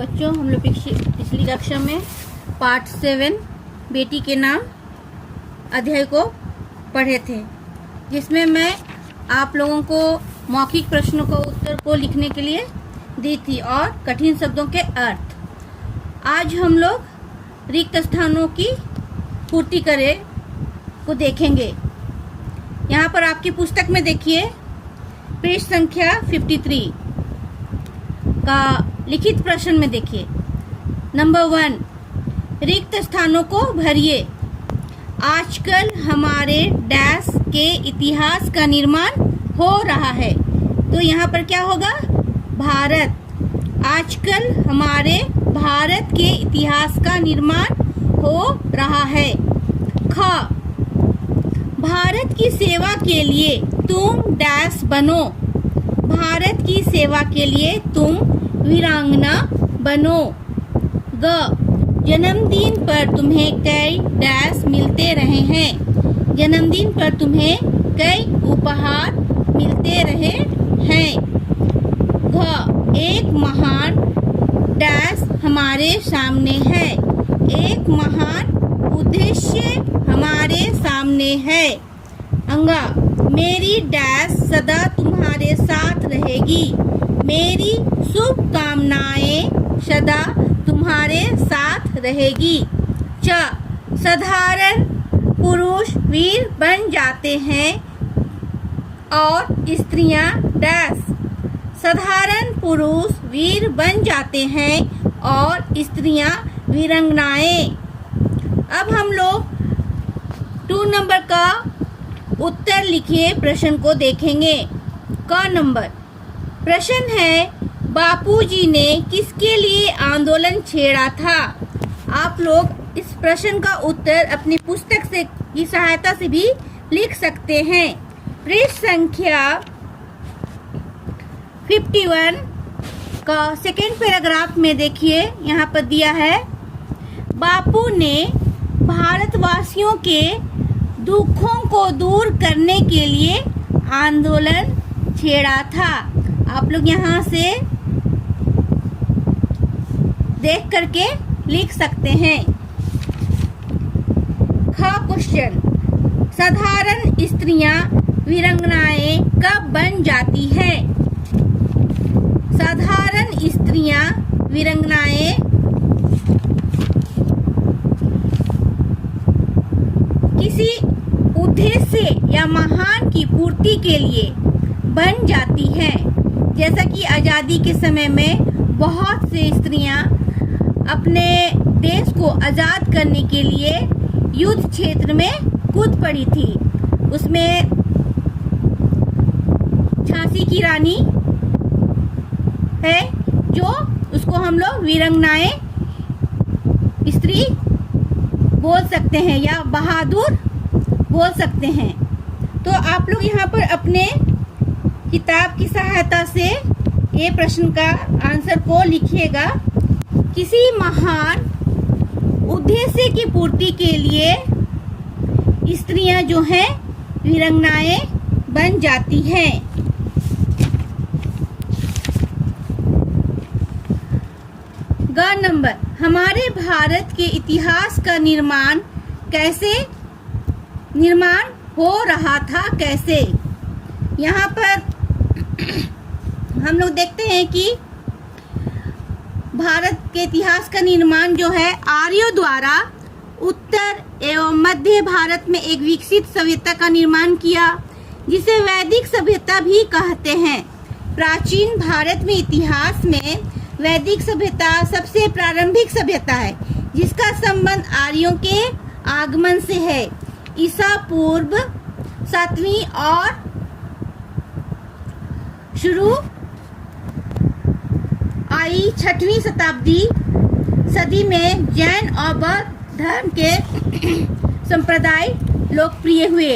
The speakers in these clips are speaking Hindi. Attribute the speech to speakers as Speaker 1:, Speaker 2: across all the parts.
Speaker 1: बच्चों, हम लोग पिछली कक्षा में पार्ट 7 बेटी के नाम अध्याय को पढ़े थे, जिसमें मैं आप लोगों को मौखिक प्रश्नों का उत्तर को लिखने के लिए दी थी और कठिन शब्दों के अर्थ। आज हम लोग रिक्त स्थानों की पूर्ति करे को देखेंगे। यहाँ पर आपकी पुस्तक में देखिए पृष्ठ संख्या 53 का लिखित प्रश्न में देखिए। नंबर 1, रिक्त स्थानों को भरिए। आजकल हमारे डैश के इतिहास का निर्माण हो रहा है। तो यहाँ पर क्या होगा? भारत। आजकल हमारे भारत के इतिहास का निर्माण हो रहा है। ख, भारत की सेवा के लिए तुम डैश बनो। भारत की सेवा के लिए तुम वीरांगना बनो। ग, जन्मदिन पर तुम्हें कई डैश मिलते रहे हैं। जन्मदिन पर तुम्हें कई उपहार मिलते रहे हैं। घ, एक महान डैश हमारे सामने है। एक महान उद्देश्य हमारे सामने है। अंगा, मेरी डैश सदा तुम्हारे साथ रहेगी। मेरी शुभकामनाएं सदा तुम्हारे साथ रहेगी। च, साधारण पुरुष वीर बन जाते हैं और स्त्रियां डैश। साधारण पुरुष वीर बन जाते हैं और स्त्रियां वीरांगनाएं। अब हम लोग 2 नंबर का उत्तर लिखिए प्रश्न को देखेंगे। क नंबर प्रश्न है, बापूजी ने किसके लिए आंदोलन छेड़ा था? आप लोग इस प्रश्न का उत्तर अपनी पुस्तक से की सहायता से भी लिख सकते हैं। पृष्ठ संख्या 51 का सेकेंड पैराग्राफ में देखिए, यहाँ पर दिया है, बापू ने भारतवासियों के दुखों को दूर करने के लिए आंदोलन छेड़ा था। आप लोग यहाँ से देख करके लिख सकते हैं। ख क्वेश्चन, साधारण स्त्रियां वीरांगनाएं कब बन जाती है? साधारण स्त्रियां वीरांगनाएं किसी उद्देश्य या महान की पूर्ति के लिए बन जाती हैं। जैसा कि आज़ादी के समय में बहुत से स्त्रियां अपने देश को आज़ाद करने के लिए युद्ध क्षेत्र में कूद पड़ी थी। उसमें झांसी की रानी है, जो उसको हम लोग वीरांगनाएं स्त्री बोल सकते हैं या बहादुर बोल सकते हैं। तो आप लोग यहाँ पर अपने किताब की सहायता से ये प्रश्न का आंसर को लिखिएगा। किसी महान उद्देश्य की पूर्ति के लिए स्त्रियां जो हैं वीरांगनाएं बन जाती हैं। ग नंबर, हमारे भारत के इतिहास का निर्माण हो रहा था कैसे? यहाँ पर हम लोग देखते हैं कि भारत के इतिहास का निर्माण जो है आर्यों द्वारा उत्तर एवं मध्य भारत में एक विकसित सभ्यता का निर्माण किया, जिसे वैदिक सभ्यता भी कहते हैं। प्राचीन भारत में इतिहास में वैदिक सभ्यता सबसे प्रारंभिक सभ्यता है, जिसका संबंध आर्यों के आगमन से है। ईसा पूर्व 7वीं और शुरू आई 6वीं सदी में जैन और बौद्ध धर्म के संप्रदाय लोकप्रिय हुए।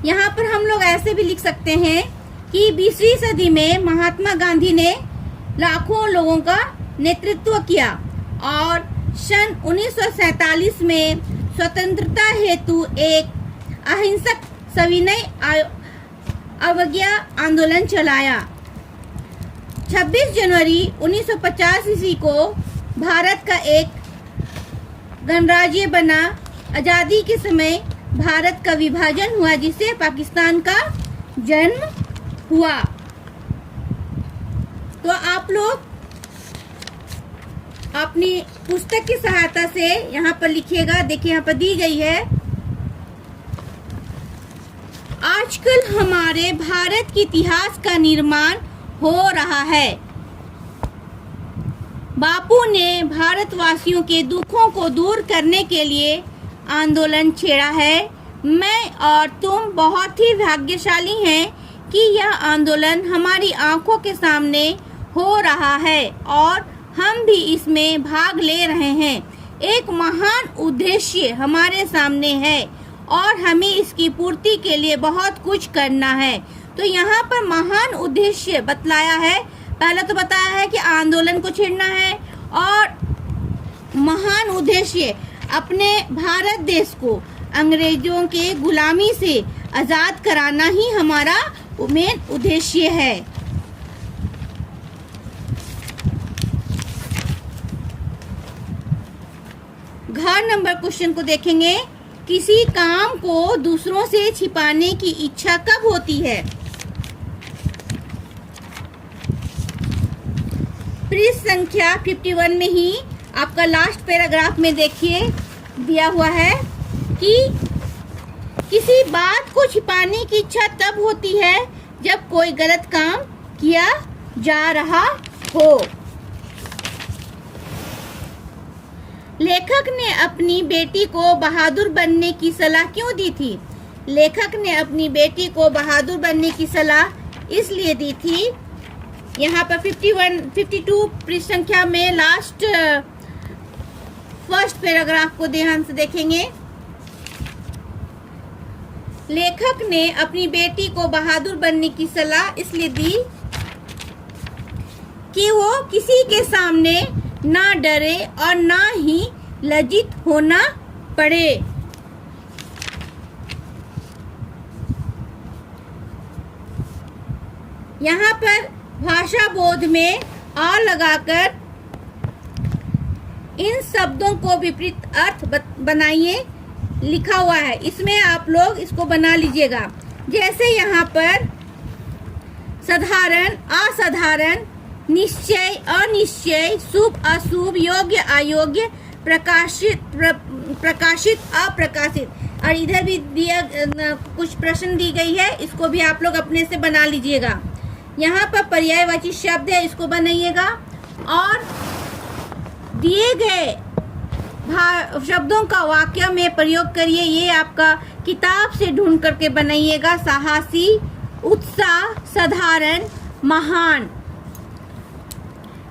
Speaker 1: यहाँ पर हम लोग ऐसे भी लिख सकते हैं कि 20वीं सदी में महात्मा गांधी ने लाखों लोगों का नेतृत्व किया और सन 1947 में स्वतंत्रता हेतु एक अहिंसक सविनय अवज्ञा आंदोलन चलाया। 26 जनवरी 1950 ईस्वी को भारत का एक गणराज्य बना। आज़ादी के समय भारत का विभाजन हुआ, जिससे पाकिस्तान का जन्म हुआ। तो आप लोग अपनी पुस्तक की सहायता से यहाँ पर लिखिएगा। देखिए यहाँ पर दी गई है, आजकल हमारे भारत के इतिहास का निर्माण हो रहा है। बापू ने भारतवासियों के दुखों को दूर करने के लिए आंदोलन छेड़ा है। मैं और तुम बहुत ही भाग्यशाली हैं कि यह आंदोलन हमारी आंखों के सामने हो रहा है और हम भी इसमें भाग ले रहे हैं। एक महान उद्देश्य हमारे सामने है और हमें इसकी पूर्ति के लिए बहुत कुछ करना है। तो यहाँ पर महान उद्देश्य बतलाया है। पहले तो बताया है कि आंदोलन को छेड़ना है और महान उद्देश्य अपने भारत देश को अंग्रेजों के गुलामी से आज़ाद कराना ही हमारा मेन उद्देश्य है। घर नंबर क्वेश्चन को देखेंगे। किसी काम को दूसरों से छिपाने की इच्छा कब होती है? पृष्ठ संख्या 51 में ही आपका लास्ट पैराग्राफ में देखिए दिया हुआ है कि किसी बात को छिपाने की इच्छा तब होती है जब कोई गलत काम किया जा रहा हो। लेखक ने अपनी बेटी को बहादुर बनने की सलाह क्यों दी थी? लेखक ने अपनी बेटी को बहादुर बनने की सलाह इसलिए दी थी। यहाँ पर 52 पृष्ठ संख्या में लास्ट फर्स्ट पैराग्राफ को ध्यान से देखेंगे। लेखक ने अपनी बेटी को बहादुर बनने की सलाह इसलिए दी कि वो किसी के सामने ना डरे और ना ही लज्जित होना पड़े। यहाँ पर भाषा बोध में आ लगाकर इन शब्दों को विपरीत अर्थ बनाइए लिखा हुआ है। इसमें आप लोग इसको बना लीजिएगा। जैसे यहाँ पर साधारण, असाधारण, निश्चय, अनिश्चय, शुभ, अशुभ, योग्य, अयोग्य, प्रकाशित, प्रकाशित, अप्रकाशित। और इधर भी दिया कुछ प्रश्न दी गई है, इसको भी आप लोग अपने से बना लीजिएगा। यहाँ पर पर्यायवाची शब्द है, इसको बनाइएगा और दिए गए शब्दों का वाक्य में प्रयोग करिए। ये आपका किताब से ढूंढ करके बनाइएगा। साहसी, उत्साह, साधारण, महान।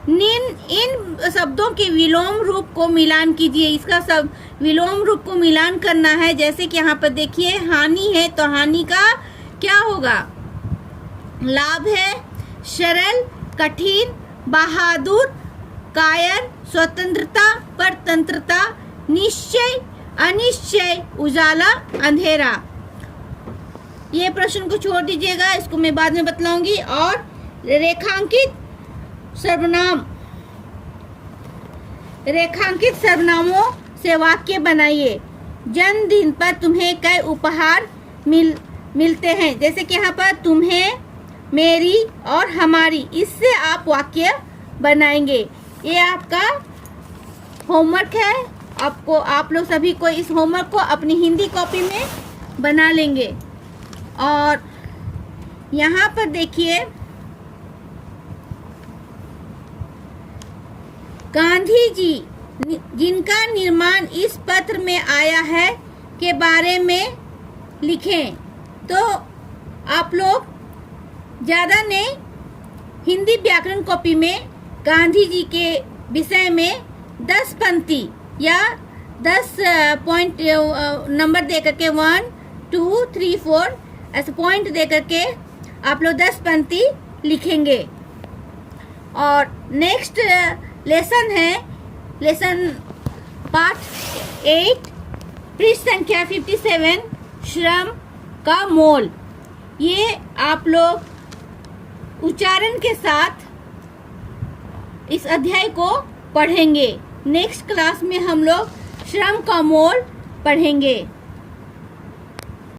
Speaker 1: इन शब्दों के विलोम रूप को मिलान कीजिए। इसका सब विलोम रूप को मिलान करना है। जैसे कि यहाँ पर देखिए हानि है तो हानि का क्या होगा? लाभ है। सरल, कठिन, बहादुर, कायर, स्वतंत्रता, परतंत्रता, निश्चय, अनिश्चय, उजाला, अंधेरा। ये प्रश्न को छोड़ दीजिएगा, इसको मैं बाद में बतलाऊंगी। और रेखांकित सर्वनाम, रेखांकित सर्वनामों से वाक्य बनाइए। जन्मदिन पर तुम्हें कई उपहार मिलते हैं। जैसे कि यहाँ पर तुम्हें, मेरी और हमारी, इससे आप वाक्य बनाएंगे। ये आपका होमवर्क है। आप लोग सभी को इस होमवर्क को अपनी हिंदी कॉपी में बना लेंगे। और यहाँ पर देखिए गांधी जी जिनका निर्माण इस पत्र में आया है के बारे में लिखें। तो आप लोग ज़्यादा नहीं, हिंदी व्याकरण कॉपी में गांधी जी के विषय में 10 पंक्ति या 10 पॉइंट नंबर दे करके 1, 2, 3, 4 ऐसे पॉइंट दे करके आप लोग 10 पंक्ति लिखेंगे। और नेक्स्ट लेसन है लेसन पार्ट 8 पृष्ठ संख्या 57 श्रम का मोल। ये आप लोग उच्चारण के साथ इस अध्याय को पढ़ेंगे। नेक्स्ट क्लास में हम लोग श्रम का मोल पढ़ेंगे।